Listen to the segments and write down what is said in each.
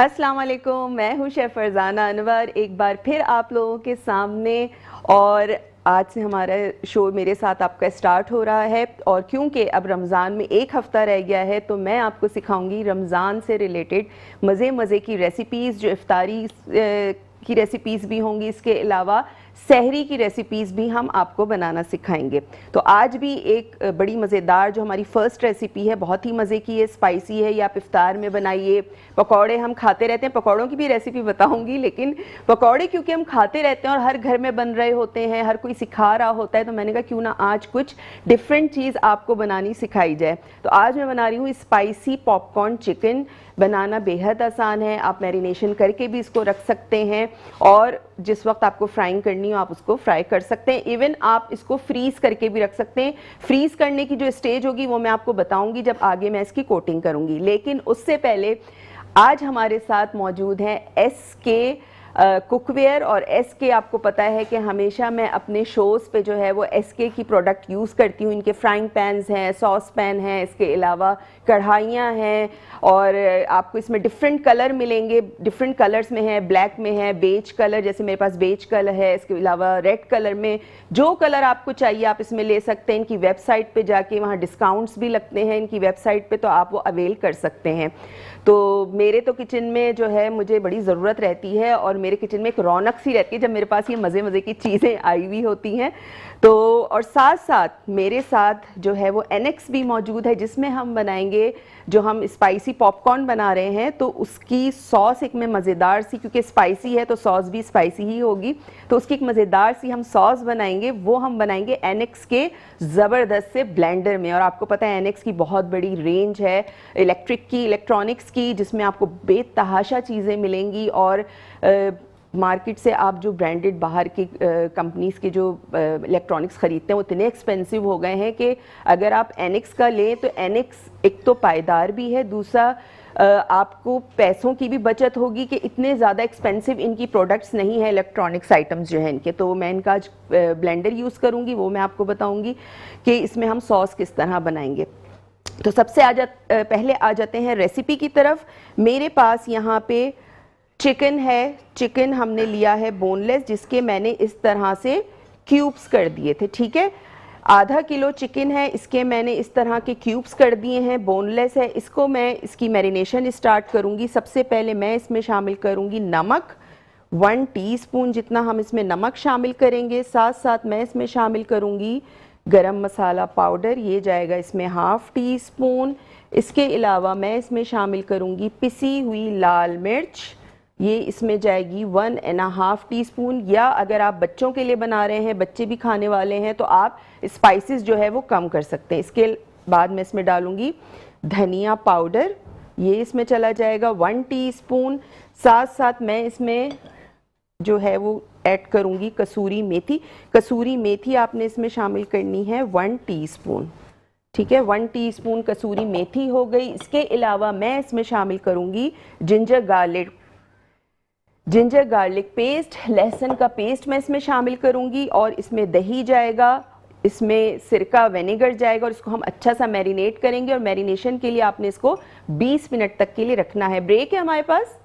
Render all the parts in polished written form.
अस्सलाम वालेकुम, मैं हूँ शेफ़ फरजाना अनवर एक बार फिर आप लोगों के सामने। और आज से हमारा शो मेरे साथ आपका स्टार्ट हो रहा है और क्योंकि अब रमज़ान में एक हफ़्ता रह गया है तो मैं आपको सिखाऊंगी रमज़ान से रिलेटेड मज़े की रेसिपीज़, जो इफ्तारी की रेसिपीज़ भी होंगी। इसके अलावा सहरी की रेसिपीज़ भी हम आपको बनाना सिखाएंगे। तो आज भी एक बड़ी मज़ेदार जो हमारी फ़र्स्ट रेसिपी है, बहुत ही मज़े की है, स्पाइसी है। ये आप इफ्तार में बनाइए। पकौड़े हम खाते रहते हैं, पकौड़ों की भी रेसिपी बताऊंगी, लेकिन पकौड़े क्योंकि हम खाते रहते हैं और हर घर में बन रहे होते हैं, हर कोई सिखा रहा होता है, तो मैंने कहा क्यों ना आज कुछ डिफरेंट चीज़ आपको बनानी सिखाई जाए। तो आज मैं बना रही हूँ स्पाइसी पॉपकॉर्न चिकन। बनाना बेहद आसान है, आप मैरिनेशन करके भी इसको रख सकते हैं और जिस वक्त आपको फ्राइंग करनी हो आप उसको फ्राई कर सकते हैं। इवन आप इसको फ्रीज़ करके भी रख सकते हैं। फ्रीज़ करने की जो स्टेज होगी वो मैं आपको बताऊंगी जब आगे मैं इसकी कोटिंग करूंगी, लेकिन उससे पहले आज हमारे साथ मौजूद हैं SK कुकवेयर। और SK आपको पता है कि हमेशा मैं अपने शोज़ पे जो है वो SK की प्रोडक्ट यूज़ करती हूँ। इनके फ्राइंग पैन्स हैं, सॉस पैन हैं, इसके अलावा कढ़ाइयाँ हैं और आपको इसमें डिफरेंट कलर मिलेंगे। डिफरेंट कलर्स में है, ब्लैक में है, बेज कलर, जैसे मेरे पास बेज कलर है, इसके अलावा रेड कलर में। जो कलर आपको चाहिए आप इसमें ले सकते हैं। इनकी वेबसाइट पे जाके, वहाँ डिस्काउंट्स भी लगते हैं इनकी वेबसाइट पे, तो आप वो अवेल कर सकते हैं। तो मेरे तो किचन में जो है मुझे बड़ी ज़रूरत रहती है और मेरे किचन में एक रौनक सी रहती है जब मेरे पास ये मज़े की चीज़ें आई हुई होती हैं। तो और साथ साथ मेरे साथ जो है वो NX भी मौजूद है, जिसमें हम बनाएंगे, जो हम स्पाइसी पॉपकॉर्न बना रहे हैं तो उसकी सॉस एक में मज़ेदार सी, क्योंकि स्पाइसी है तो सॉस भी स्पाइसी ही होगी, तो उसकी एक मज़ेदार सी हम सॉस बनाएंगे। वो हम बनाएंगे NX के ज़बरदस्त से ब्लेंडर में। और आपको पता है NX की बहुत बड़ी रेंज है इलेक्ट्रिक की, इलेक्ट्रॉनिक्स की, जिसमें आपको बेतहाशा चीज़ें मिलेंगी। और मार्केट से आप जो ब्रांडेड बाहर की कंपनीज़ के जो इलेक्ट्रॉनिक्स ख़रीदते हैं वो इतने एक्सपेंसिव हो गए हैं कि अगर आप NX का लें तो NX एक तो पायदार भी है, दूसरा आपको पैसों की भी बचत होगी कि इतने ज़्यादा एक्सपेंसिव इनकी प्रोडक्ट्स नहीं है, इलेक्ट्रॉनिक्स आइटम्स जो हैं इनके। तो मैं इनका आज ब्लेंडर यूज़ करूँगी, वो मैं आपको बताऊँगी कि इसमें हम सॉस किस तरह बनाएंगे। तो सबसे पहले आ जाते हैं रेसिपी की तरफ। मेरे पास यहाँ पे चिकन है। चिकन हमने लिया है बोनलेस, जिसके मैंने इस तरह से क्यूब्स कर दिए थे, ठीक है। आधा किलो चिकन है, इसके मैंने इस तरह के क्यूब्स कर दिए हैं, बोनलेस है। इसको मैं इसकी मैरिनेशन स्टार्ट करूंगी। सबसे पहले मैं इसमें शामिल करूंगी नमक, 1 टीस्पून जितना हम इसमें नमक शामिल करेंगे। साथ साथ मैं इसमें शामिल करूंगी गरम मसाला पाउडर, ये जाएगा इसमें 1/2 टीस्पून। इसके अलावा मैं इसमें शामिल करूंगी पिसी हुई लाल मिर्च, ये इसमें जाएगी 1.5 टीस्पून। या अगर आप बच्चों के लिए बना रहे हैं, बच्चे भी खाने वाले हैं, तो आप स्पाइसेस जो है वो कम कर सकते हैं। इसके बाद मैं इसमें डालूंगी धनिया पाउडर, ये इसमें चला जाएगा 1 टीस्पून। साथ साथ मैं इसमें जो है वो ऐड करूंगी कसूरी मेथी। कसूरी मेथी आपने इसमें शामिल करनी है 1 टीस्पून, ठीक है। 1 टीस्पून कसूरी मेथी हो गई। इसके अलावा मैं इसमें शामिल करूंगी जिंजर गार्लिक पेस्ट, लहसुन का पेस्ट मैं इसमें शामिल करूंगी। और इसमें दही जाएगा, इसमें सिरका विनेगर जाएगा और इसको हम अच्छा सा मैरिनेट करेंगे। और मैरिनेशन के लिए आपने इसको 20 मिनट तक के लिए रखना है। ब्रेक है हमारे पास।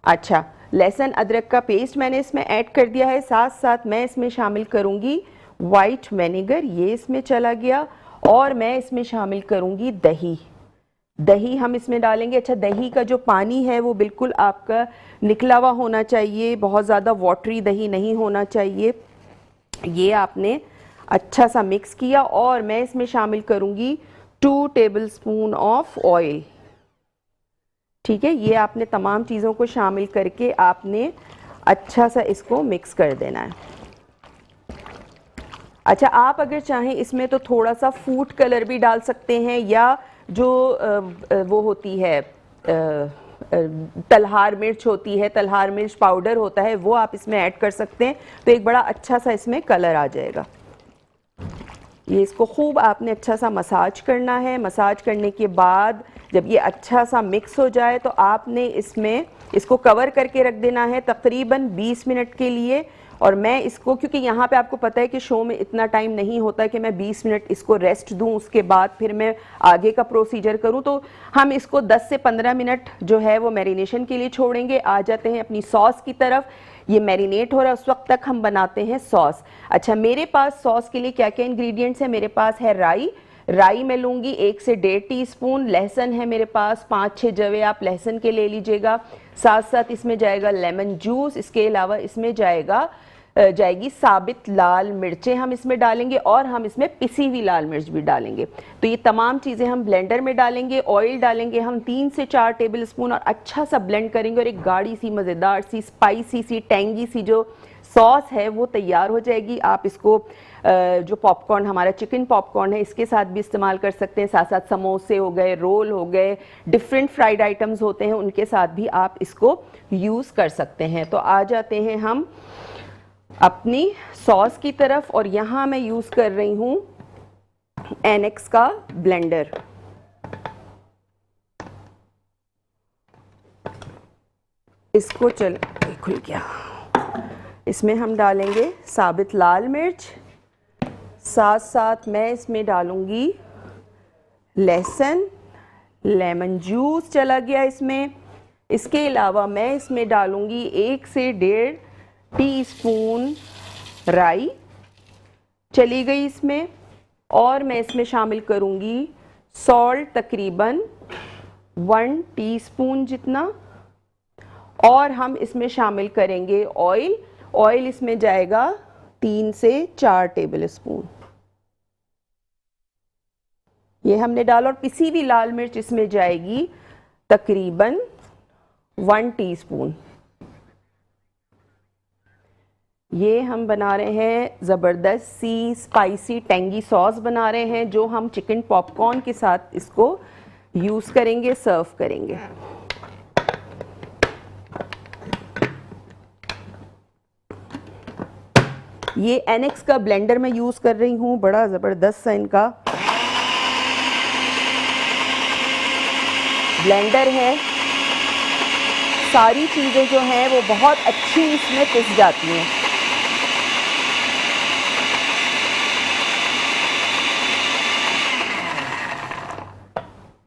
अच्छा, लहसुन अदरक का पेस्ट मैंने इसमें ऐड कर दिया है। साथ साथ मैं इसमें शामिल करूंगी वाइट विनेगर, ये इसमें चला गया। और मैं इसमें शामिल करूंगी दही हम इसमें डालेंगे। अच्छा, दही का जो पानी है वो बिल्कुल आपका निकला हुआ होना चाहिए, बहुत ज़्यादा वाटरी दही नहीं होना चाहिए। ये आपने अच्छा सा मिक्स किया और मैं इसमें शामिल करूंगी 2 टेबलस्पून ऑफ ऑयल, ठीक है। ये आपने तमाम चीज़ों को शामिल करके आपने अच्छा सा इसको मिक्स कर देना है। अच्छा, आप अगर चाहें इसमें तो थोड़ा सा फूड कलर भी डाल सकते हैं, या जो वो होती है तलहार मिर्च होती है, तलहार मिर्च पाउडर होता है, वो आप इसमें ऐड कर सकते हैं, तो एक बड़ा अच्छा सा इसमें कलर आ जाएगा। ये इसको खूब आपने अच्छा सा मसाज करना है। मसाज करने के बाद जब ये अच्छा सा मिक्स हो जाए तो आपने इसमें इसको कवर करके रख देना है तकरीबन 20 मिनट के लिए। और मैं इसको, क्योंकि यहाँ पे आपको पता है कि शो में इतना टाइम नहीं होता कि मैं 20 मिनट इसको रेस्ट दूं, उसके बाद फिर मैं आगे का प्रोसीजर करूं, तो हम इसको 10 से 15 मिनट जो है वो मैरिनेशन के लिए छोड़ेंगे। आ जाते हैं अपनी सॉस की तरफ। ये मैरिनेट हो रहा है, उस वक्त तक हम बनाते हैं सॉस। अच्छा, मेरे पास सॉस के लिए क्या क्या इंग्रेडिएंट्स है? मेरे पास है राई मैं लूँगी 1 से 1.5 टीस्पून। लहसुन है मेरे पास 5-6 जवे, आप लहसुन के ले लीजिएगा। साथ साथ इसमें जाएगा लेमन जूस। इसके अलावा इसमें जाएगी साबित लाल मिर्चें हम इसमें डालेंगे, और हम इसमें पिसी हुई लाल मिर्च भी डालेंगे। तो ये तमाम चीज़ें हम ब्लेंडर में डालेंगे। ऑयल डालेंगे हम 3 से 4 टेबल स्पून, और अच्छा सा ब्लेंड करेंगे, और एक गाढ़ी सी मज़ेदार सी स्पाइसी सी टेंगी सी जो सॉस है वो तैयार हो जाएगी। आप इसको जो पॉपकॉर्न, हमारा चिकन पॉपकॉर्न है, इसके साथ भी इस्तेमाल कर सकते हैं। साथ साथ समोसे हो गए, रोल हो गए, डिफरेंट फ्राइड आइटम्स होते हैं, उनके साथ भी आप इसको यूज़ कर सकते हैं। तो आ जाते हैं हम अपनी सॉस की तरफ, और यहाँ मैं यूज़ कर रही हूँ एनेक्स का ब्लेंडर। इसको खुल गया। इसमें हम डालेंगे साबित लाल मिर्च, साथ साथ मैं इसमें डालूंगी लहसुन, लेमन जूस चला गया इसमें। इसके अलावा मैं इसमें डालूंगी 1 से 1.5 टीस्पून राई चली गई इसमें, और मैं इसमें शामिल करूंगी सॉल्ट तकरीबन 1 टीस्पून जितना, और हम इसमें शामिल करेंगे ऑयल इसमें जाएगा 3 से 4 टेबल स्पून। ये हमने डाला, और पिसी हुई लाल मिर्च इसमें जाएगी तकरीबन 1 टीस्पून। ये हम बना रहे हैं ज़बरदस्त सी स्पाइसी टेंगी सॉस बना रहे हैं, जो हम चिकन पॉपकॉर्न के साथ इसको यूज़ करेंगे, सर्व करेंगे। ये एनेक्स का ब्लेंडर मैं यूज़ कर रही हूँ, बड़ा ज़बरदस्त सा इनका ब्लेंडर है। सारी चीज़ें जो हैं वो बहुत अच्छी इसमें पिस जाती हैं।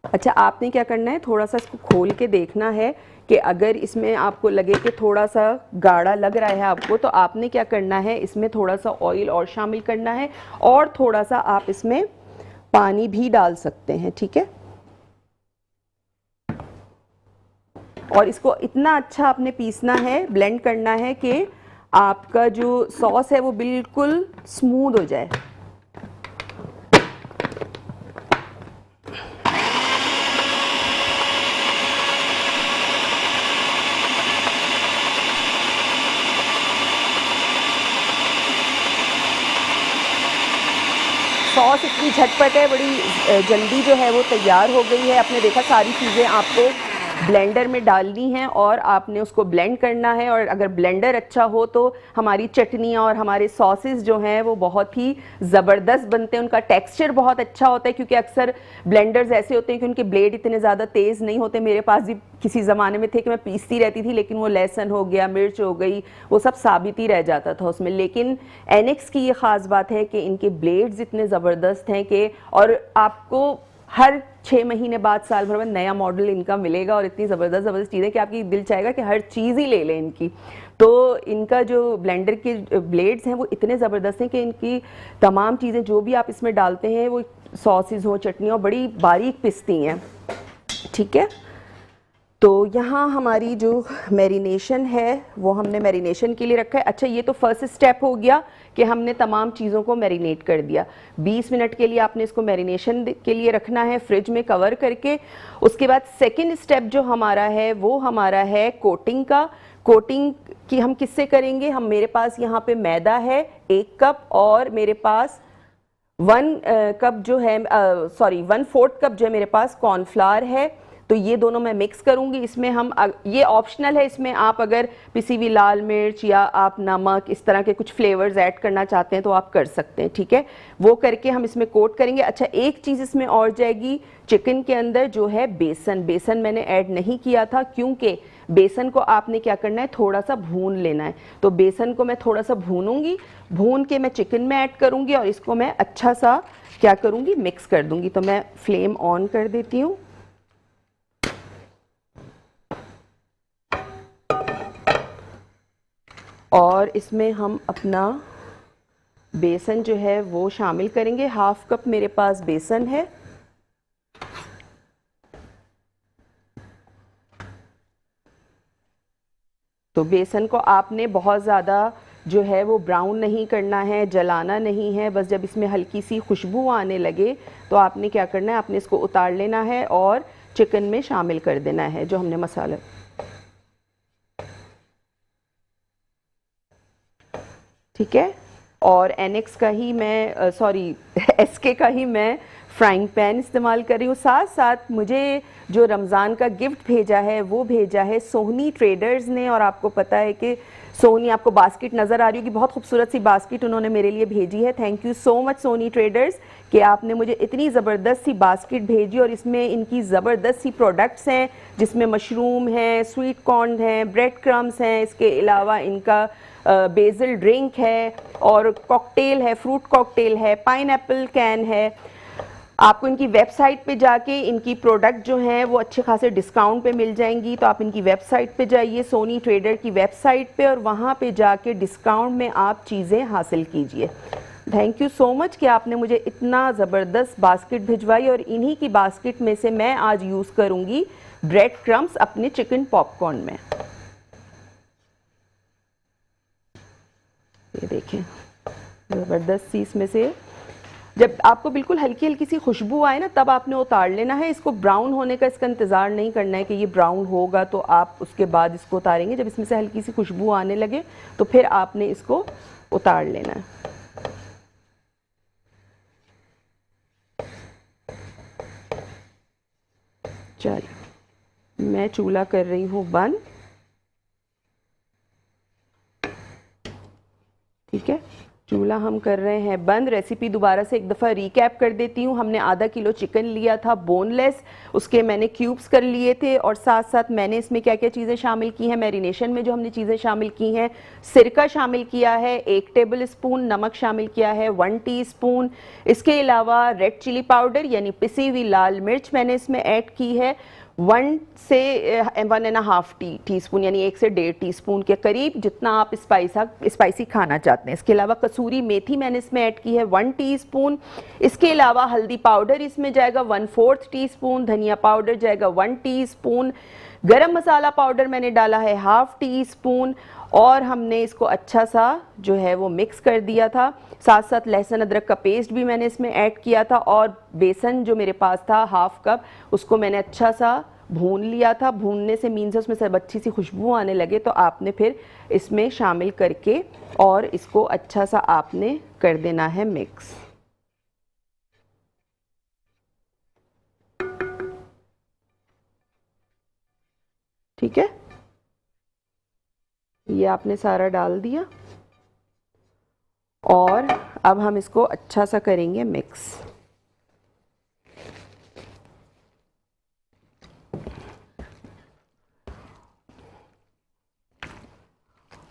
अच्छा, आपने क्या करना है, थोड़ा सा इसको खोल के देखना है कि अगर इसमें आपको लगे कि थोड़ा सा गाढ़ा लग रहा है आपको, तो आपने क्या करना है, इसमें थोड़ा सा ऑयल और शामिल करना है, और थोड़ा सा आप इसमें पानी भी डाल सकते हैं, ठीक है। और इसको इतना अच्छा आपने पीसना है, ब्लेंड करना है कि आपका जो सॉस है वो बिल्कुल स्मूथ हो जाए। सॉस इतनी झटपट है, बड़ी जल्दी जो है वो तैयार हो गई है। आपने देखा सारी चीज़ें आपको ब्लेंडर में डालनी हैं, और आपने उसको ब्लेंड करना है। और अगर ब्लेंडर अच्छा हो तो हमारी चटनियाँ और हमारे सॉसेस जो हैं वो बहुत ही ज़बरदस्त बनते हैं, उनका टेक्सचर बहुत अच्छा होता है। क्योंकि अक्सर ब्लेंडर्स ऐसे होते हैं कि उनके ब्लेड इतने ज़्यादा तेज़ नहीं होते। मेरे पास भी किसी ज़माने में थे कि मैं पीसती रहती थी, लेकिन वो लहसुन हो गया, मिर्च हो गई, वो सब साबित ही रह जाता था उसमें। लेकिन एनेक्स की ये ख़ास बात है कि इनके ब्लेड्स इतने ज़बरदस्त हैं कि, और आपको हर 6 महीने बाद, साल भर में नया मॉडल इनका मिलेगा, और इतनी ज़बरदस्त चीज़ें कि आपकी दिल चाहेगा कि हर चीज़ ही ले लें इनकी। तो इनका जो ब्लेंडर के ब्लेड्स हैं वो इतने ज़बरदस्त हैं कि इनकी तमाम चीज़ें जो भी आप इसमें डालते हैं, वो सॉसेज हो, चटनी हो, बड़ी बारीक पिसती हैं, ठीक है। तो यहाँ हमारी जो मैरिनेशन है वो हमने मैरिनेशन के लिए रखा है। अच्छा, ये तो फर्स्ट स्टेप हो गया कि हमने तमाम चीज़ों को मैरिनेट कर दिया। 20 मिनट के लिए आपने इसको मैरिनेशन के लिए रखना है फ्रिज में कवर करके। उसके बाद सेकंड स्टेप जो हमारा है वो हमारा है कोटिंग का। कोटिंग की हम किससे करेंगे, हम, मेरे पास यहाँ पे मैदा है 1 कप, और मेरे पास 1 कप जो है 1/4 कप जो है मेरे पास कॉर्नफ्लावर है। तो ये दोनों मैं मिक्स करूंगी। इसमें हम, ये ऑप्शनल है, इसमें आप अगर पिसी हुई लाल मिर्च या आप नमक, इस तरह के कुछ फ्लेवर्स ऐड करना चाहते हैं तो आप कर सकते हैं, ठीक है। वो करके हम इसमें कोट करेंगे। अच्छा, एक चीज़ इसमें और जाएगी चिकन के अंदर, जो है बेसन। बेसन मैंने ऐड नहीं किया था क्योंकि बेसन को आपने क्या करना है, थोड़ा सा भून लेना है। तो बेसन को मैं थोड़ा सा भूनूंगी, भून के मैं चिकन में ऐड करूंगी और इसको मैं अच्छा सा क्या करूंगी, मिक्स कर दूंगी। तो मैं फ्लेम ऑन कर देती हूँ। और इसमें हम अपना बेसन जो है वो शामिल करेंगे। हाफ कप मेरे पास बेसन है। तो बेसन को आपने बहुत ज़्यादा जो है वो ब्राउन नहीं करना है, जलाना नहीं है। बस जब इसमें हल्की सी खुशबू आने लगे तो आपने क्या करना है, आपने इसको उतार लेना है और चिकन में शामिल कर देना है जो हमने मसाला। ठीक है। और एनएक्स का ही मैं एसके का ही मैं फ्राइंग पैन इस्तेमाल कर रही हूँ। साथ साथ मुझे जो रमज़ान का गिफ्ट भेजा है वो भेजा है सोनी ट्रेडर्स ने। और आपको पता है कि सोनी, आपको बास्केट नज़र आ रही होगी, बहुत खूबसूरत सी बास्केट उन्होंने मेरे लिए भेजी है। Thank you so much Soni traders कि आपने मुझे इतनी ज़बरदस्त सी बास्केट भेजी। और इसमें इनकी ज़बरदस्त सी प्रोडक्ट्स हैं जिसमें मशरूम है, स्वीट कॉर्न है, ब्रेड क्रम्स हैं, इसके अलावा इनका बेसिल ड्रिंक है और कॉकटेल है, फ्रूट कॉकटेल है, पाइनएप्पल कैन है। आपको इनकी वेबसाइट पे जाके इनकी प्रोडक्ट जो हैं वो अच्छे खासे डिस्काउंट पे मिल जाएंगी। तो आप इनकी वेबसाइट पे जाइए, सोनी ट्रेडर की वेबसाइट पे, और वहाँ पे जाके डिस्काउंट में आप चीज़ें हासिल कीजिए। थैंक यू सो मच कि आपने मुझे इतना ज़बरदस्त बास्केट भिजवाई। और इन्हीं की बास्केट में से मैं आज यूज़ करूँगी ब्रेड क्रम्स अपने चिकन पॉपकॉर्न में। ये देखें, ज़बरदस्त सी इसमें से जब आपको बिल्कुल हल्की हल्की सी खुशबू आए ना, तब आपने उतार लेना है। इसको ब्राउन होने का इसका इंतज़ार नहीं करना है कि ये ब्राउन होगा तो आप उसके बाद इसको उतारेंगे। जब इसमें से हल्की सी खुशबू आने लगे तो फिर आपने इसको उतार लेना है। चलिए, मैं चूल्हा कर रही हूँ बंद। ठीक है, चूल्हा हम कर रहे हैं बंद। रेसिपी दोबारा से एक दफ़ा रिकैप कर देती हूँ। हमने आधा किलो चिकन लिया था बोनलेस, उसके मैंने क्यूब्स कर लिए थे। और साथ साथ मैंने इसमें क्या क्या चीज़ें शामिल की हैं, मैरिनेशन में जो हमने चीज़ें शामिल की हैं, सिरका शामिल किया है 1 टेबल स्पून, नमक शामिल किया है 1 टीस्पून। इसके अलावा रेड चिली पाउडर यानी पिसी हुई लाल मिर्च मैंने इसमें ऐड की है 1 से 1.5 टीस्पून, यानी 1 से 1.5 टीस्पून के करीब, जितना आप स्पाइसी खाना चाहते हैं। इसके अलावा कसूरी मेथी मैंने इसमें ऐड की है 1 टीस्पून। इसके अलावा हल्दी पाउडर इसमें जाएगा 1/4 टीस्पून, धनिया पाउडर जाएगा 1 टीस्पून, गरम मसाला पाउडर मैंने डाला है 1/2 टीस्पून। और हमने इसको अच्छा सा जो है वो मिक्स कर दिया था। साथ साथ लहसुन अदरक का पेस्ट भी मैंने इसमें ऐड किया था। और बेसन जो मेरे पास था 1/2 कप, उसको मैंने अच्छा सा भून लिया था। भूनने से मीन्स उसमें से अच्छी सी खुशबू आने लगे तो आपने फिर इसमें शामिल करके और इसको अच्छा सा आपने कर देना है मिक्स। ठीक है, ये आपने सारा डाल दिया और अब हम इसको अच्छा सा करेंगे मिक्स।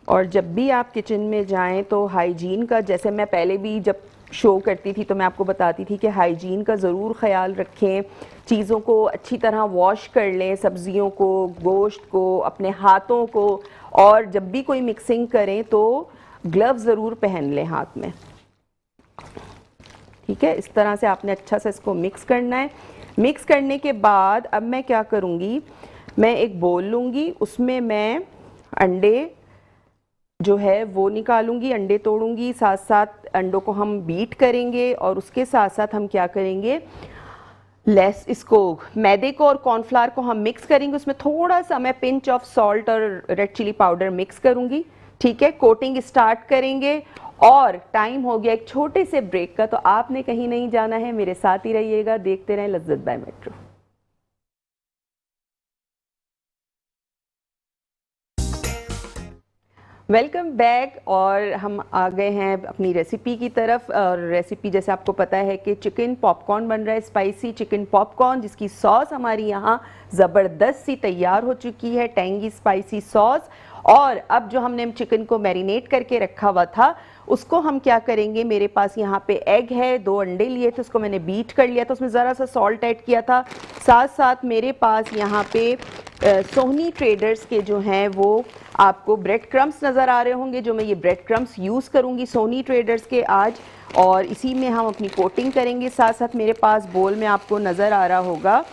और जब भी आप किचन में जाएं तो हाइजीन का, जैसे मैं पहले भी जब शो करती थी तो मैं आपको बताती थी कि हाइजीन का ज़रूर ख्याल रखें। चीज़ों को अच्छी तरह वॉश कर लें, सब्जियों को, गोश्त को, अपने हाथों को। और जब भी कोई मिक्सिंग करें तो ग्लव्स ज़रूर पहन लें हाथ में। ठीक है, इस तरह से आपने अच्छा सा इसको मिक्स करना है। मिक्स करने के बाद अब मैं क्या करूँगी, मैं एक बोल लूँगी, उसमें मैं अंडे जो है वो निकालूंगी, अंडे तोड़ूंगी। साथ साथ अंडों को हम बीट करेंगे और उसके साथ साथ हम क्या करेंगे, इसको मैदे को और कॉर्नफ्लावर को हम मिक्स करेंगे। उसमें थोड़ा सा मैं पिंच ऑफ सॉल्ट और रेड चिली पाउडर मिक्स करूंगी। ठीक है, कोटिंग स्टार्ट करेंगे। और टाइम हो गया एक छोटे से ब्रेक का, तो आपने कहीं नहीं जाना है, मेरे साथ ही रहिएगा, देखते रहें लज्जत बाय मेट्रो। Welcome back. और हम आ गए हैं अपनी रेसिपी की तरफ। और रेसिपी जैसे आपको पता है कि चिकन पॉपकॉर्न बन रहा है, स्पाइसी चिकन पॉपकॉर्न, जिसकी सॉस हमारी यहाँ ज़बरदस्त सी तैयार हो चुकी है, टेंगी स्पाइसी सॉस। और अब जो हमने चिकन को मैरिनेट करके रखा हुआ था उसको हम क्या करेंगे, मेरे पास यहाँ पे एग है, 2 अंडे लिए थे, उसको मैंने बीट कर लिया था, उसमें ज़रा सा सॉल्ट ऐड किया था। साथ साथ मेरे पास यहाँ पे सोहनी ट्रेडर्स के जो हैं वो आपको ब्रेड क्रम्स नज़र आ रहे होंगे, जो मैं ये ब्रेड क्रम्स यूज़ करूँगी सोनी ट्रेडर्स के आज, और इसी में हम अपनी कोटिंग करेंगे। साथ साथ मेरे पास बोल में आपको नज़र आ रहा होगा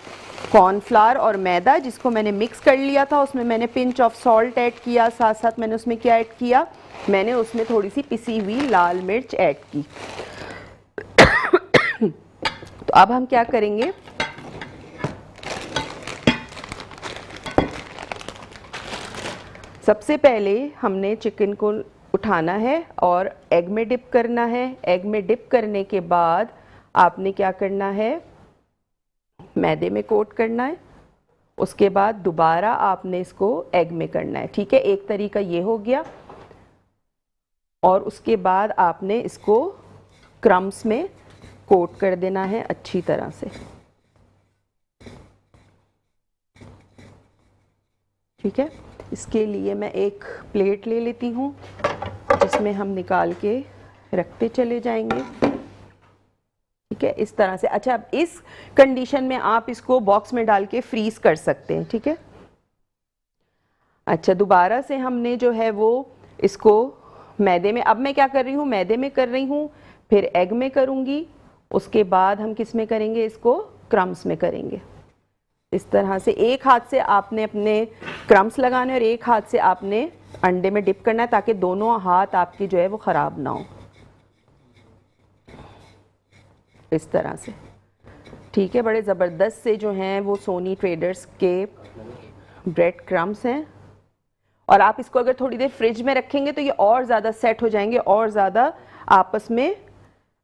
कॉर्नफ्लावर और मैदा, जिसको मैंने मिक्स कर लिया था, उसमें मैंने पिंच ऑफ सॉल्ट ऐड किया। साथ साथ मैंने उसमें क्या ऐड किया, मैंने उसमें थोड़ी सी पिसी हुई लाल मिर्च ऐड की। तो अब हम क्या करेंगे, सबसे पहले हमने चिकन को उठाना है और एग में डिप करना है। एग में डिप करने के बाद आपने क्या करना है, मैदे में कोट करना है। उसके बाद दोबारा आपने इसको एग में करना है। ठीक है, एक तरीका ये हो गया। और उसके बाद आपने इसको क्रम्स में कोट कर देना है अच्छी तरह से। ठीक है, इसके लिए मैं एक प्लेट ले लेती हूँ जिसमें हम निकाल के रखते चले जाएंगे। ठीक है, इस तरह से। अच्छा, अब इस कंडीशन में आप इसको बॉक्स में डाल के फ्रीज कर सकते हैं। ठीक है, अच्छा, दोबारा से हमने जो है वो इसको मैदे में, अब मैं क्या कर रही हूँ, मैदे में कर रही हूँ, फिर एग में करूँगी, उसके बाद हम किस में करेंगे, इसको क्रम्स में करेंगे। इस तरह से एक हाथ से आपने अपने क्रम्स लगाने और एक हाथ से आपने अंडे में डिप करना है, ताकि दोनों हाथ आपकी जो है वो ख़राब ना हो। इस तरह से। ठीक है, बड़े ज़बरदस्त से जो हैं वो सोनी ट्रेडर्स के ब्रेड क्रम्स हैं। और आप इसको अगर थोड़ी देर फ्रिज में रखेंगे तो ये और ज़्यादा सेट हो जाएंगे, और ज़्यादा आपस में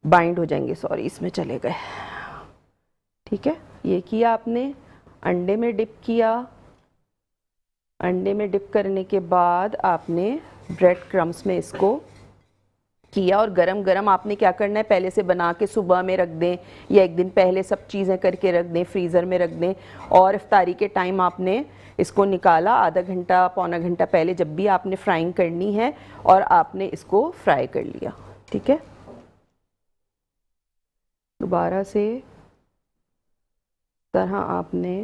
बाइंड हो जाएंगे। सॉरी, इसमें चले गए। ठीक है, ये किया आपने, अंडे में डिप किया। अंडे में डिप करने के बाद आपने ब्रेड क्रम्स में इसको किया। और गरम गरम आपने क्या करना है, पहले से बना के सुबह में रख दें या एक दिन पहले सब चीज़ें करके रख दें, फ्रीज़र में रख दें। और इफ्तारी के टाइम आपने इसको निकाला आधा घंटा पौना घंटा पहले, जब भी आपने फ्राइंग करनी है, और आपने इसको फ्राई कर लिया। ठीक है, दोबारा से तरह आपने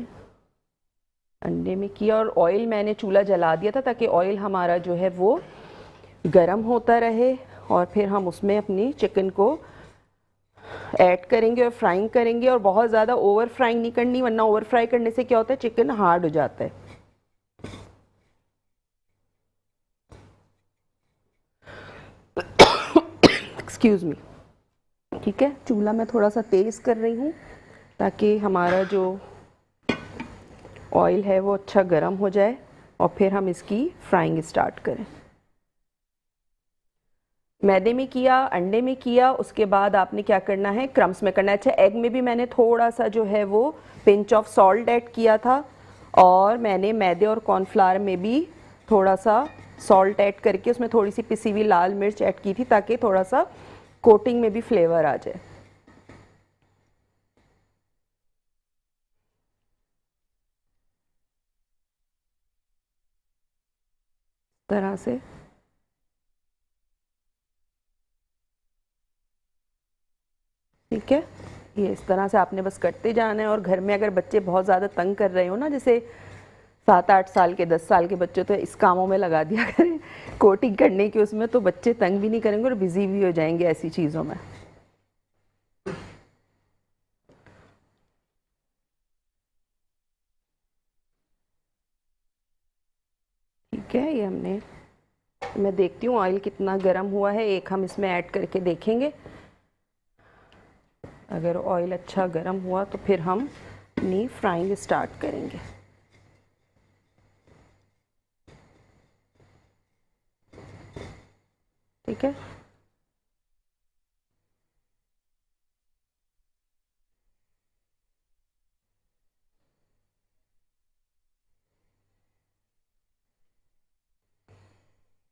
अंडे में किया। और ऑयल मैंने चूल्हा जला दिया था ताकि ऑयल हमारा जो है वो गरम होता रहे, और फिर हम उसमें अपनी चिकन को ऐड करेंगे और फ्राइंग करेंगे। और बहुत ज़्यादा ओवर फ्राइंग नहीं करनी, वरना ओवर फ्राई करने से क्या होता है, चिकन हार्ड हो जाता है। Excuse me. ठीक है, चूल्हा मैं थोड़ा सा तेज़ कर रही हूँ ताकि हमारा जो ऑयल है वो अच्छा गर्म हो जाए, और फिर हम इसकी फ्राइंग स्टार्ट करें। मैदे में किया, अंडे में किया, उसके बाद आपने क्या करना है, क्रम्स में करना है। अच्छा, एग में भी मैंने थोड़ा सा जो है वो पिंच ऑफ सॉल्ट ऐड किया था, और मैंने मैदे और कॉर्नफ्लावर में भी थोड़ा सा सॉल्ट ऐड करके उसमें थोड़ी सी पिसी हुई लाल मिर्च ऐड की थी, ताकि थोड़ा सा कोटिंग में भी फ्लेवर आ जाए। तरह से। ठीक है, ये इस तरह से आपने बस करते जाना है। और घर में अगर बच्चे बहुत ज़्यादा तंग कर रहे हो ना, जैसे 7-8 साल के 10 साल के बच्चे, तो इस कामों में लगा दिया करें, कोटिंग करने की उसमें, तो बच्चे तंग भी नहीं करेंगे और बिजी भी हो जाएंगे ऐसी चीज़ों में। ठीक है, ये हमने, मैं देखती हूँ ऑयल कितना गर्म हुआ है, एक हम इसमें ऐड करके देखेंगे। अगर ऑयल अच्छा गर्म हुआ तो फिर हम अपनी फ्राइंग स्टार्ट करेंगे। ठीक है,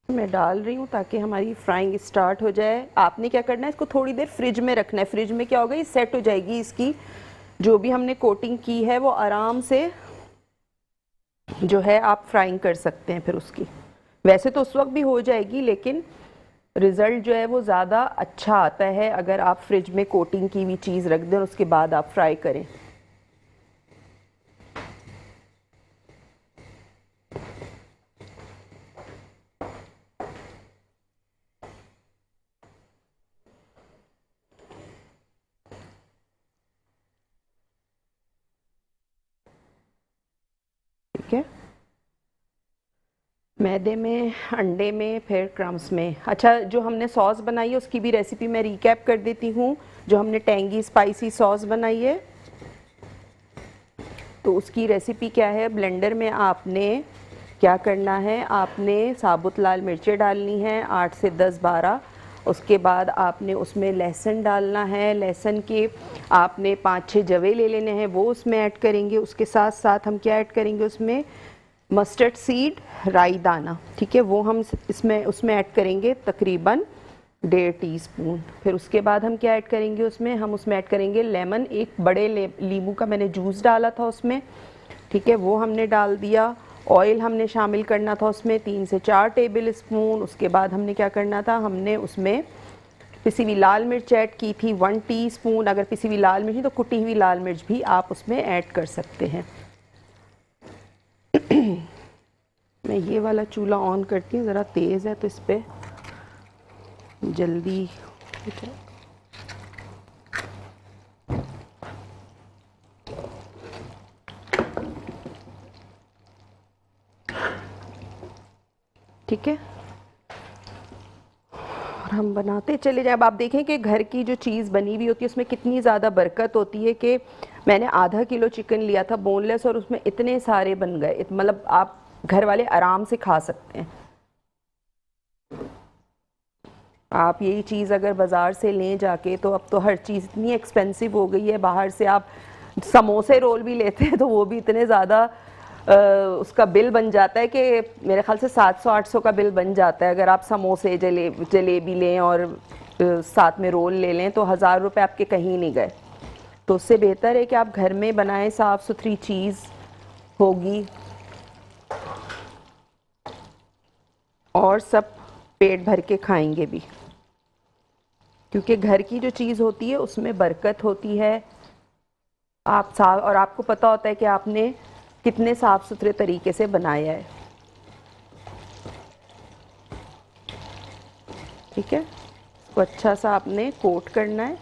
मैं डाल रही हूँ ताकि हमारी फ्राइंग स्टार्ट हो जाए। आपने क्या करना है, इसको थोड़ी देर फ्रिज में रखना है। फ्रिज में क्या होगा, ये सेट हो जाएगी, इसकी जो भी हमने कोटिंग की है वो आराम से जो है आप फ्राइंग कर सकते हैं फिर उसकी। वैसे तो उस वक्त भी हो जाएगी, लेकिन रिज़ल्ट जो है वो ज़्यादा अच्छा आता है अगर आप फ्रिज में कोटिंग की हुई चीज़ रख दें और उसके बाद आप फ्राई करें। ठीक है, मैदे में, अंडे में, फिर क्रम्स में। अच्छा, जो हमने सॉस बनाई है उसकी भी रेसिपी मैं रिकैप कर देती हूँ। जो हमने टेंगी स्पाइसी सॉस बनाई है तो उसकी रेसिपी क्या है, ब्लेंडर में आपने क्या करना है, आपने साबुत लाल मिर्चें डालनी हैं 8 से 10-12। उसके बाद आपने उसमें लहसुन डालना है, लहसुन के आपने 5-6 जवे ले लेने हैं, वो उसमें ऐड करेंगे। उसके साथ साथ हम क्या ऐड करेंगे उसमें, मस्टर्ड सीड, राई दाना, ठीक है, वो हम इसमें उसमें ऐड करेंगे तकरीबन 1.5 टीस्पून। फिर उसके बाद हम क्या ऐड करेंगे उसमें, हम उसमें ऐड करेंगे लेमन, एक बड़े नींबू का मैंने जूस डाला था उसमें, ठीक है, वो हमने डाल दिया। ऑयल हमने शामिल करना था उसमें 3 से 4 टेबल स्पून। उसके बाद हमने क्या करना था, हमने उसमें पिसी हुई लाल मिर्च ऐड की थी 1 टीस्पून। अगर पिसी हुई लाल मिर्च नहीं तो कुटी हुई लाल मिर्च भी आप उसमें ऐड कर सकते हैं। मैं ये वाला चूल्हा ऑन करती हूँ, ज़रा तेज़ है तो इस पर जल्दी। ठीक है, और हम बनाते चले जाए। अब आप देखें कि घर की जो चीज़ बनी हुई होती है उसमें कितनी ज़्यादा बरकत होती है कि मैंने आधा किलो चिकन लिया था बोनलेस और उसमें इतने सारे बन गए, मतलब आप घर वाले आराम से खा सकते हैं। आप यही चीज़ अगर बाज़ार से लें जाके, तो अब तो हर चीज़ इतनी एक्सपेंसिव हो गई है। बाहर से आप समोसे रोल भी लेते हैं तो वो भी इतने ज़्यादा उसका बिल बन जाता है कि मेरे ख्याल से 700-800 का बिल बन जाता है। अगर आप समोसे जलेबी लें और साथ में रोल ले लें तो 1000 रुपये आपके कहीं नहीं गए। तो उससे बेहतर है कि आप घर में बनाएं, साफ़ सुथरी चीज़ होगी और सब पेट भर के खाएंगे भी, क्योंकि घर की जो चीज़ होती है उसमें बरकत होती है। आप साफ, और आपको पता होता है कि आपने कितने साफ़ सुथरे तरीके से बनाया है। ठीक है, इसको अच्छा सा आपने कोट करना है।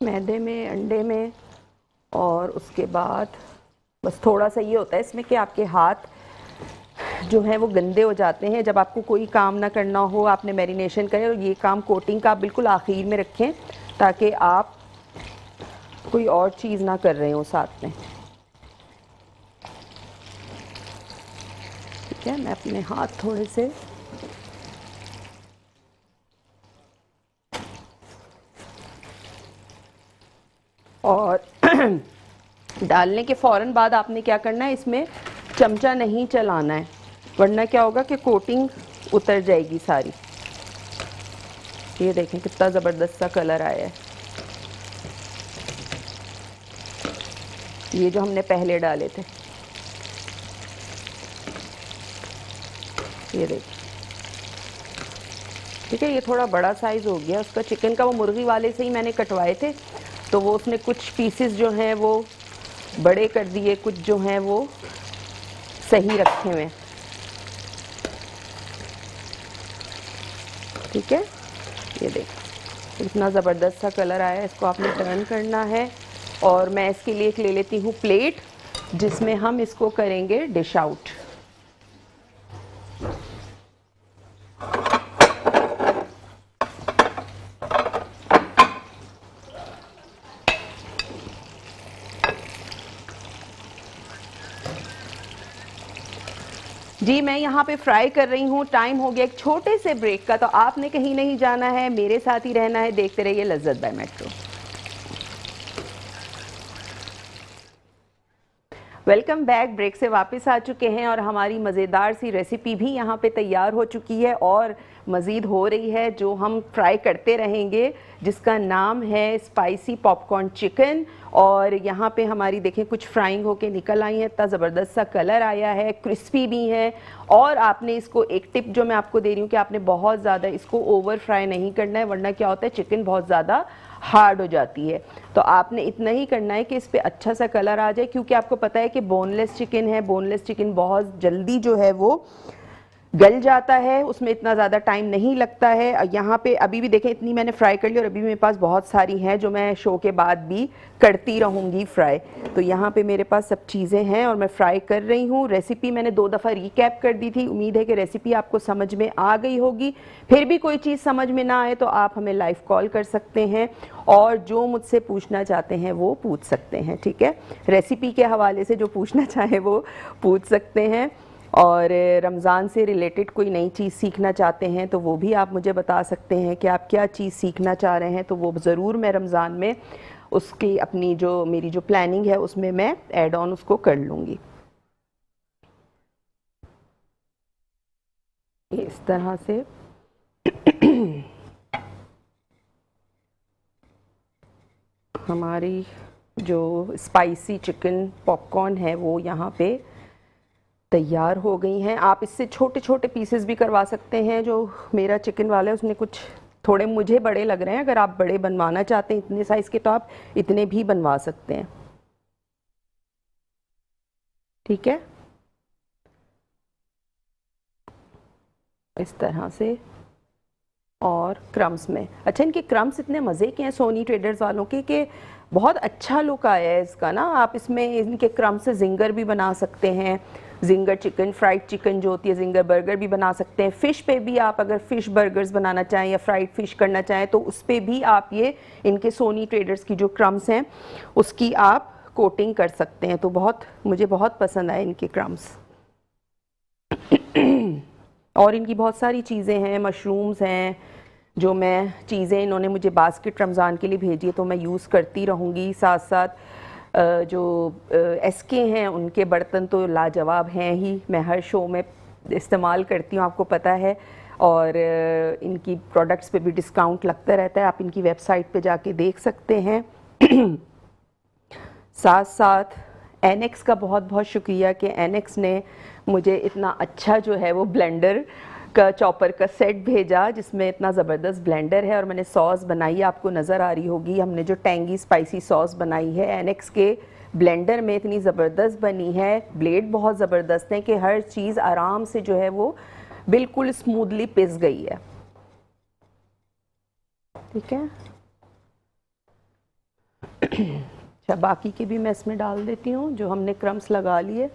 मैदे में, अंडे में, और उसके बाद बस थोड़ा सा ये होता है इसमें कि आपके हाथ जो है वो गंदे हो जाते हैं। जब आपको कोई काम ना करना हो, आपने मैरिनेशन करें, और ये काम कोटिंग का आप बिल्कुल आखिर में रखें ताकि आप कोई और चीज़ ना कर रहे हो साथ में। ठीक है, मैं अपने हाथ थोड़े से और डालने के फ़ौरन बाद आपने क्या करना है, इसमें चमचा नहीं चलाना है, वरना क्या होगा कि कोटिंग उतर जाएगी सारी। ये देखें कितना ज़बरदस्त सा कलर आया है, ये जो हमने पहले डाले थे। ये देखिए, ठीक है, ये थोड़ा बड़ा साइज़ हो गया उसका चिकन का। वो मुर्गी वाले से ही मैंने कटवाए थे, तो वो उसने कुछ पीसेस जो हैं वो बड़े कर दिए, कुछ जो हैं वो सही रखे हुए। ठीक है, ये देखो इतना ज़बरदस्त सा कलर आया है। इसको आपने टर्न करना है, और मैं इसके लिए एक ले लेती हूँ प्लेट जिसमें हम इसको करेंगे डिश आउट। जी, मैं यहाँ पे फ्राई कर रही हूँ। टाइम हो गया एक छोटे से ब्रेक का, तो आपने कहीं नहीं जाना है, मेरे साथ ही रहना है। देखते रहिए Lazzat by Metro. Welcome back. Break से वापस आ चुके हैं और हमारी मज़ेदार सी रेसिपी भी यहाँ पे तैयार हो चुकी है और मज़ीद हो रही है, जो हम फ्राई करते रहेंगे, जिसका नाम है स्पाइसी पॉपकॉर्न चिकन। और यहाँ पे हमारी देखें कुछ फ्राइंग होके निकल आई है, इतना ज़बरदस्त सा कलर आया है, क्रिस्पी भी है। और आपने इसको एक टिप जो मैं आपको दे रही हूँ कि आपने बहुत ज़्यादा इसको ओवर फ्राई नहीं करना है, वरना क्या होता है चिकन बहुत ज़्यादा हार्ड हो जाती है। तो आपने इतना ही करना है कि इस पे अच्छा सा कलर आ जाए, क्योंकि आपको पता है कि बोनलेस चिकन है, बोनलेस चिकन बहुत जल्दी जो है वो गल जाता है, उसमें इतना ज़्यादा टाइम नहीं लगता है। यहाँ पे अभी भी देखें इतनी मैंने फ्राई कर ली और अभी मेरे पास बहुत सारी हैं जो मैं शो के बाद भी करती रहूँगी फ्राई। तो यहाँ पे मेरे पास सब चीज़ें हैं और मैं फ्राई कर रही हूँ। रेसिपी मैंने 2 दफ़ा रिकैप कर दी थी, उम्मीद है कि रेसिपी आपको समझ में आ गई होगी। फिर भी कोई चीज़ समझ में ना आए तो आप हमें लाइव कॉल कर सकते हैं और जो मुझसे पूछना चाहते हैं वो पूछ सकते हैं, ठीक है। रेसिपी के हवाले से जो पूछना चाहे वो पूछ सकते हैं। और रमज़ान से रिलेटेड कोई नई चीज़ सीखना चाहते हैं तो वो भी आप मुझे बता सकते हैं कि आप क्या चीज़ सीखना चाह रहे हैं, तो वो ज़रूर मैं रमज़ान में उसकी अपनी जो मेरी जो प्लानिंग है उसमें मैं ऐड ऑन उसको कर लूँगी। इस तरह से हमारी जो स्पाइसी चिकन पॉपकॉर्न है वो यहाँ पे तैयार हो गई हैं। आप इससे छोटे छोटे पीसेस भी करवा सकते हैं। जो मेरा चिकन वाला है उसने कुछ थोड़े मुझे बड़े लग रहे हैं, अगर आप बड़े बनवाना चाहते हैं इतने साइज़ के तो आप इतने भी बनवा सकते हैं, ठीक है। इस तरह से और क्रम्स में, अच्छा इनके क्रम्स इतने मज़े के हैं सोनी ट्रेडर्स वालों के कि बहुत अच्छा लुक आया है इसका ना। आप इसमें इनके क्रम्स से जिंगर भी बना सकते हैं, जिंगर चिकन, फ्राइड चिकन जो होती है, जिंगर बर्गर भी बना सकते हैं। फ़िश पे भी आप अगर फ़िश बर्गर्स बनाना चाहें या फ्राइड फ़िश करना चाहें तो उस पर भी आप ये इनके सोनी ट्रेडर्स की जो क्रम्स हैं उसकी आप कोटिंग कर सकते हैं। तो बहुत मुझे बहुत पसंद आए इनके क्रम्स। और इनकी बहुत सारी चीज़ें हैं, मशरूम्स हैं, जो मैं चीज़ें इन्होंने मुझे बास्केट रमज़ान के लिए भेजी है तो मैं यूज़ करती रहूँगी। साथ साथ जो एसके हैं उनके बर्तन तो लाजवाब हैं ही, मैं हर शो में इस्तेमाल करती हूँ, आपको पता है। और इनकी प्रोडक्ट्स पे भी डिस्काउंट लगता रहता है, आप इनकी वेबसाइट पे जाके देख सकते हैं। साथ साथ एनेक्स का बहुत बहुत शुक्रिया कि एनेक्स ने मुझे इतना अच्छा जो है वो ब्लेंडर का चॉपर का सेट भेजा, जिसमें इतना ज़बरदस्त ब्लेंडर है। और मैंने सॉस बनाई, आपको नज़र आ रही होगी, हमने जो टैंगी स्पाइसी सॉस बनाई है एनेक्स के ब्लेंडर में, इतनी ज़बरदस्त बनी है। ब्लेड बहुत ज़बरदस्त है कि हर चीज़ आराम से जो है वो बिल्कुल स्मूथली पिस गई है, ठीक है। अच्छा बाकी के भी मैं इसमें डाल देती हूँ जो हमने क्रम्स लगा लिए।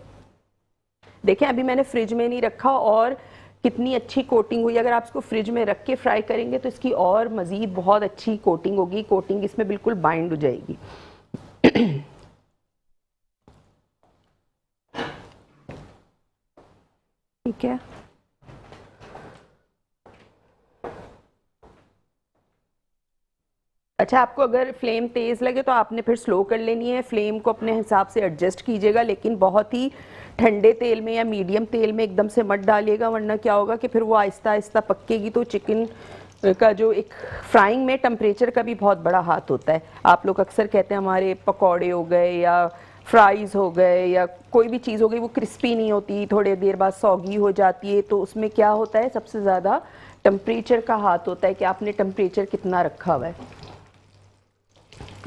देखें अभी मैंने फ्रिज में नहीं रखा और कितनी अच्छी कोटिंग हुई। अगर आप इसको फ्रिज में रख के फ्राई करेंगे तो इसकी और मज़ीद बहुत अच्छी कोटिंग होगी, कोटिंग इसमें बिल्कुल बाइंड हो जाएगी। ठीक है, अच्छा आपको अगर फ्लेम तेज़ लगे तो आपने फिर स्लो कर लेनी है, फ्लेम को अपने हिसाब से एडजस्ट कीजिएगा, लेकिन बहुत ही ठंडे तेल में या मीडियम तेल में एकदम से मत डालिएगा, वरना क्या होगा कि फिर वो आहिस्ता आहिस्ता पकेगी। तो चिकन का जो एक फ्राइंग में टेम्परेचर का भी बहुत बड़ा हाथ होता है। आप लोग अक्सर कहते हैं हमारे पकौड़े हो गए या फ्राइज़ हो गए या कोई भी चीज़ हो गई वो क्रिस्पी नहीं होती, थोड़ी देर बाद सॉगी हो जाती है। तो उसमें क्या होता है, सबसे ज़्यादा टेम्परेचर का हाथ होता है कि आपने टेम्परेचर कितना रखा हुआ है।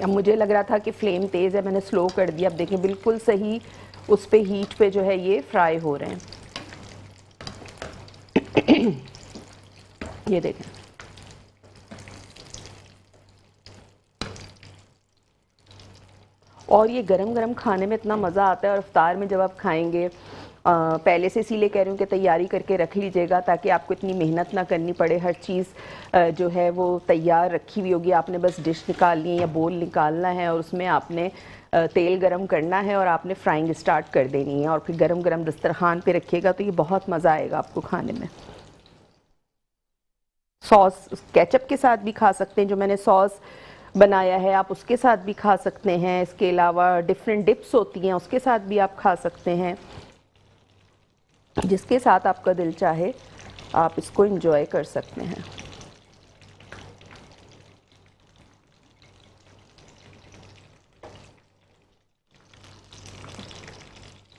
अब मुझे लग रहा था कि फ्लेम तेज़ है, मैंने स्लो कर दिया। अब देखें बिल्कुल सही उस पे हीट पे जो है ये फ्राई हो रहे हैं। ये देखें, और ये गरम गरम खाने में इतना मज़ा आता है। और इफ्तार में जब आप खाएंगे, पहले से इसीलिए कह रही हूँ कि तैयारी करके रख लीजिएगा ताकि आपको इतनी मेहनत ना करनी पड़े। हर चीज़ जो है वो तैयार रखी हुई होगी, आपने बस डिश निकालनी है या बोल निकालना है और उसमें आपने तेल गरम करना है और आपने फ्राइंग स्टार्ट कर देनी है और फिर गरम गरम दस्तरखान पे रखिएगा तो ये बहुत मज़ा आएगा आपको खाने में। सॉस केचप के साथ भी खा सकते हैं। जो मैंने सॉस बनाया है आप उसके साथ भी खा सकते हैं। इसके अलावा डिफरेंट डिप्स होती हैं उसके साथ भी आप खा सकते हैं। जिसके साथ आपका दिल चाहे आप इसको एंजॉय कर सकते हैं।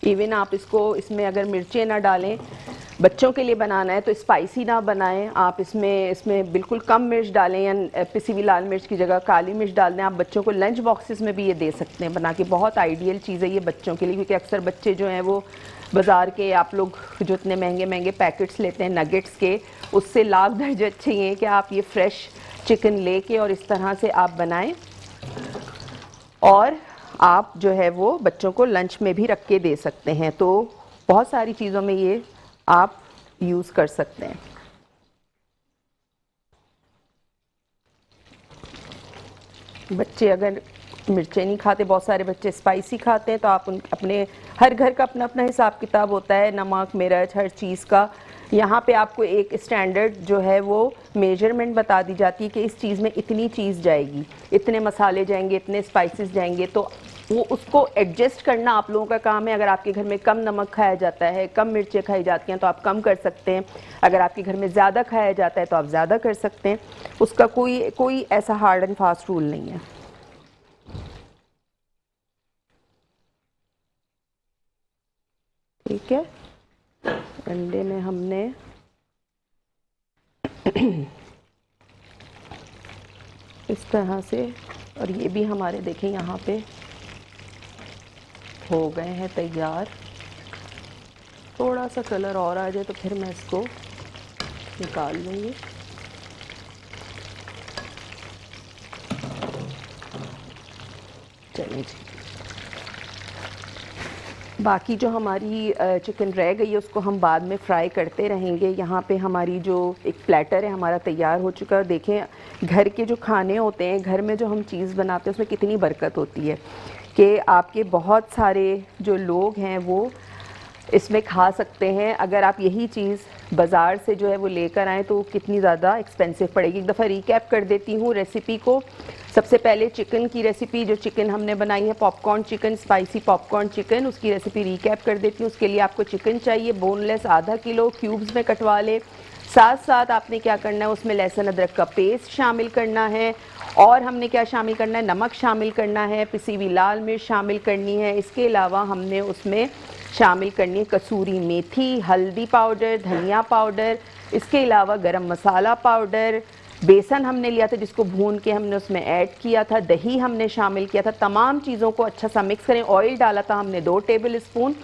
इवन आप इसको इसमें अगर मिर्चें ना डालें, बच्चों के लिए बनाना है तो स्पाइसी ना बनाएं, आप इसमें बिल्कुल कम मिर्च डालें या पिसी हुई लाल मिर्च की जगह काली मिर्च डाल दें। आप बच्चों को लंच बॉक्सेस में भी ये दे सकते हैं बना के। बहुत आइडियल चीज़ है ये बच्चों के लिए, क्योंकि अक्सर बच्चे जो हैं वो बाज़ार के आप लोग जो इतने महंगे महंगे पैकेट्स लेते हैं नगेट्स के, उससे लाख दर्जे अच्छे ये हैं कि आप ये फ्रेश चिकन लेके और इस तरह से आप बनाएं और आप जो है वो बच्चों को लंच में भी रख के दे सकते हैं। तो बहुत सारी चीज़ों में ये आप यूज़ कर सकते हैं। बच्चे अगर मिर्चें नहीं खाते, बहुत सारे बच्चे स्पाइसी खाते हैं, तो आप अपने हर घर का अपना अपना हिसाब किताब होता है, नमक मिर्च हर चीज़ का। यहाँ पे आपको एक स्टैंडर्ड जो है वो मेजरमेंट बता दी जाती है कि इस चीज़ में इतनी चीज़ जाएगी, इतने मसाले जाएंगे, इतने स्पाइसेस जाएंगे, तो वो उसको एडजस्ट करना आप लोगों का काम है। अगर आपके घर में कम नमक खाया जाता है, कम मिर्चें खाई जाती हैं तो आप कम कर सकते हैं। अगर आपके घर में ज़्यादा खाया जाता है तो आप ज़्यादा कर सकते हैं। उसका कोई ऐसा हार्ड एंड फास्ट रूल नहीं है। ठीक है, अंडे में हमने इस तरह से, और ये भी हमारे देखें यहाँ पे हो गए हैं तैयार। थोड़ा सा कलर और आ जाए तो फिर मैं इसको निकाल लूँगी। चलिए जी, बाकी जो हमारी चिकन रह गई है उसको हम बाद में फ्राई करते रहेंगे। यहाँ पे हमारी जो एक प्लेटर है हमारा तैयार हो चुका है। देखें, घर के जो खाने होते हैं, घर में जो हम चीज़ बनाते हैं उसमें कितनी बरकत होती है कि आपके बहुत सारे जो लोग हैं वो इसमें खा सकते हैं। अगर आप यही चीज़ बाज़ार से जो है वो लेकर आएँ तो कितनी ज़्यादा एक्सपेंसिव पड़ेगी। एक दफ़ा रिकैप कर देती हूँ रेसिपी को। सबसे पहले चिकन की रेसिपी, जो चिकन हमने बनाई है popcorn chicken, spicy popcorn chicken, उसकी रेसिपी रिकैप कर देती हूँ। उसके लिए आपको चिकन चाहिए बोनलेस आधा किलो, क्यूब्स में कटवा ले। साथ साथ आपने क्या करना है, उसमें लहसुन अदरक का पेस्ट शामिल करना है, और हमने क्या शामिल करना है, नमक शामिल करना है, पिसी हुई लाल मिर्च शामिल करनी है। इसके अलावा हमने उसमें शामिल करनी है कसूरी मेथी, हल्दी पाउडर, धनिया पाउडर, इसके अलावा गरम मसाला पाउडर, बेसन हमने लिया था जिसको भून के हमने उसमें ऐड किया था, दही हमने शामिल किया था। तमाम चीज़ों को अच्छा सा मिक्स करें। ऑयल डाला था हमने 2 टेबल स्पून।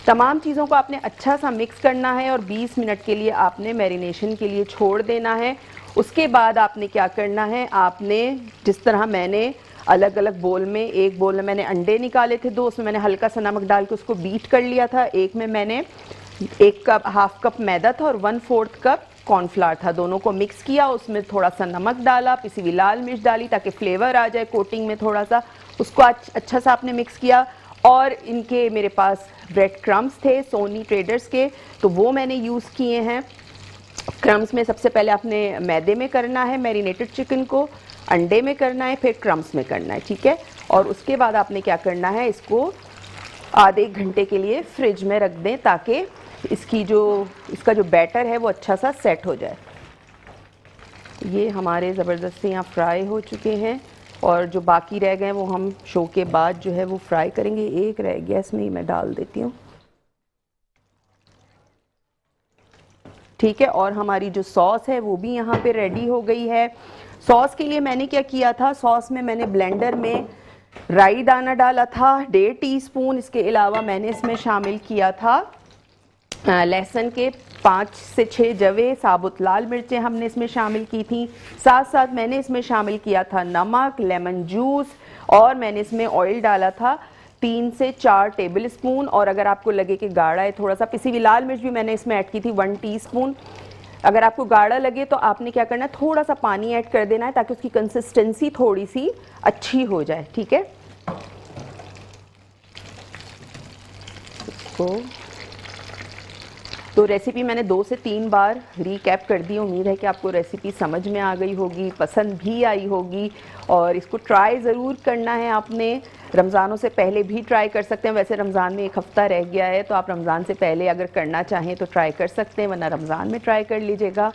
तमाम चीज़ों को आपने अच्छा सा मिक्स करना है और 20 मिनट के लिए आपने मैरिनेशन के लिए छोड़ देना है। उसके बाद आपने क्या करना है, आपने जिस तरह मैंने अलग अलग बोल में, एक बोल में मैंने अंडे निकाले थे 2, उसमें मैंने हल्का सा नमक डाल के उसको बीट कर लिया था। एक में मैंने 1 कप, हाफ कप मैदा था और 1/4 कप कॉर्नफ्लावर था। दोनों को मिक्स किया, उसमें थोड़ा सा नमक डाला, पिसी हुई लाल मिर्च डाली ताकि फ्लेवर आ जाए कोटिंग में थोड़ा सा। उसको अच्छा सा आपने मिक्स किया। और इनके मेरे पास ब्रेड क्रम्स थे सोनी ट्रेडर्स के, तो वो मैंने यूज़ किए हैं। क्रम्स में सबसे पहले आपने मैदे में करना है मैरिनेटेड चिकन को, अंडे में करना है, फिर क्रम्स में करना है, ठीक है। और उसके बाद आपने क्या करना है, इसको आधे 1 घंटे के लिए फ्रिज में रख दें ताकि इसका जो बैटर है वो अच्छा सा सेट हो जाए। ये हमारे ज़बरदस्त यहाँ फ्राई हो चुके हैं और जो बाकी रह गए वो हम शो के बाद जो है वो फ्राई करेंगे। एक रह गया, इसमें ही मैं डाल देती हूँ, ठीक है। और हमारी जो सॉस है वो भी यहाँ पे रेडी हो गई है। सॉस के लिए मैंने क्या किया था, सॉस में मैंने ब्लेंडर में राई दाना डाला था 1.5 टीस्पून। इसके अलावा मैंने इसमें शामिल किया था लहसुन के 5 से 6 जवे, साबुत लाल मिर्चें हमने इसमें शामिल की थी। साथ साथ मैंने इसमें शामिल किया था नमक, लेमन जूस, और मैंने इसमें ऑयल डाला था 3 से 4 टेबल स्पून। और अगर आपको लगे कि गाढ़ा है थोड़ा सा, पिसी हुई लाल मिर्च भी मैंने इसमें ऐड की थी 1 टीस्पून। अगर आपको गाढ़ा लगे तो आपने क्या करना है, थोड़ा सा पानी ऐड कर देना है ताकि उसकी कंसिस्टेंसी थोड़ी सी अच्छी हो जाए, ठीक है। इसको तो रेसिपी मैंने 2 से 3 बार रीकैप कर दी। उम्मीद है कि आपको रेसिपी समझ में आ गई होगी, पसंद भी आई होगी और इसको ट्राई ज़रूर करना है आपने। रमज़ानों से पहले भी ट्राई कर सकते हैं, वैसे रमज़ान में 1 हफ़्ता रह गया है तो आप रमज़ान से पहले अगर करना चाहें तो ट्राई कर सकते हैं, वरना रमज़ान में ट्राई कर लीजिएगा।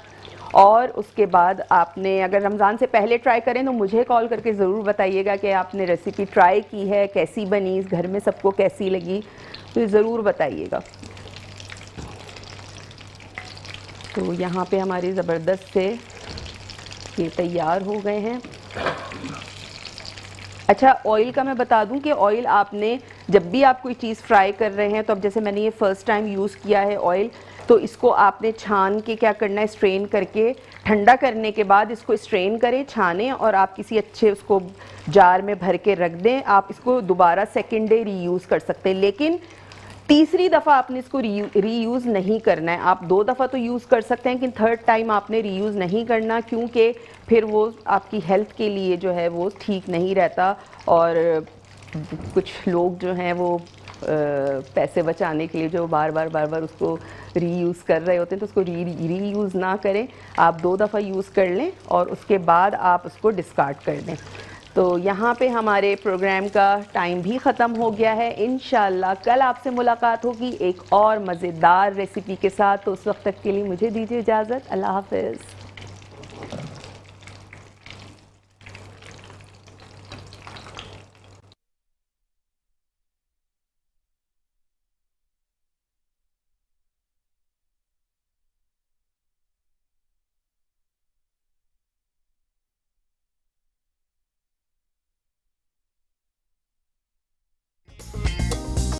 और उसके बाद आपने अगर रमज़ान से पहले ट्राई करें तो मुझे कॉल करके ज़रूर बताइएगा कि आपने रेसिपी ट्राई की है, कैसी बनी, घर में सबको कैसी लगी, तो ज़रूर बताइएगा। तो यहाँ पे हमारे ज़बरदस्त से ये तैयार हो गए हैं। अच्छा, ऑयल का मैं बता दूं कि ऑयल आपने जब भी आप कोई चीज़ फ्राई कर रहे हैं, तो अब जैसे मैंने ये फ़र्स्ट टाइम यूज़ किया है ऑयल, तो इसको आपने छान के क्या करना है, स्ट्रेन करके ठंडा करने के बाद इसको स्ट्रेन करें, छानें और आप किसी अच्छे उसको जार में भर के रख दें। आप इसको दोबारा सेकेंड डे रीयूज़ कर सकते हैं, लेकिन तीसरी दफ़ा आपने इसको रीयूज़ नहीं करना है। आप 2 दफ़ा तो यूज़ कर सकते हैं, लेकिन थर्ड टाइम आपने रीयूज़ नहीं करना, क्योंकि फिर वो आपकी हेल्थ के लिए जो है वो ठीक नहीं रहता। और कुछ लोग जो हैं वो पैसे बचाने के लिए जो बार बार उसको रीयूज़ कर रहे होते हैं, तो उसको रीयूज़ ना करें। आप 2 दफ़ा यूज़ कर लें और उसके बाद आप उसको डिस्कार्ड कर दें। तो यहाँ पे हमारे प्रोग्राम का टाइम भी ख़त्म हो गया है। इंशाल्लाह कल आपसे मुलाकात होगी एक और मज़ेदार रेसिपी के साथ। तो उस वक्त तक के लिए मुझे दीजिए इजाज़त। अल्लाह हाफ़िज़।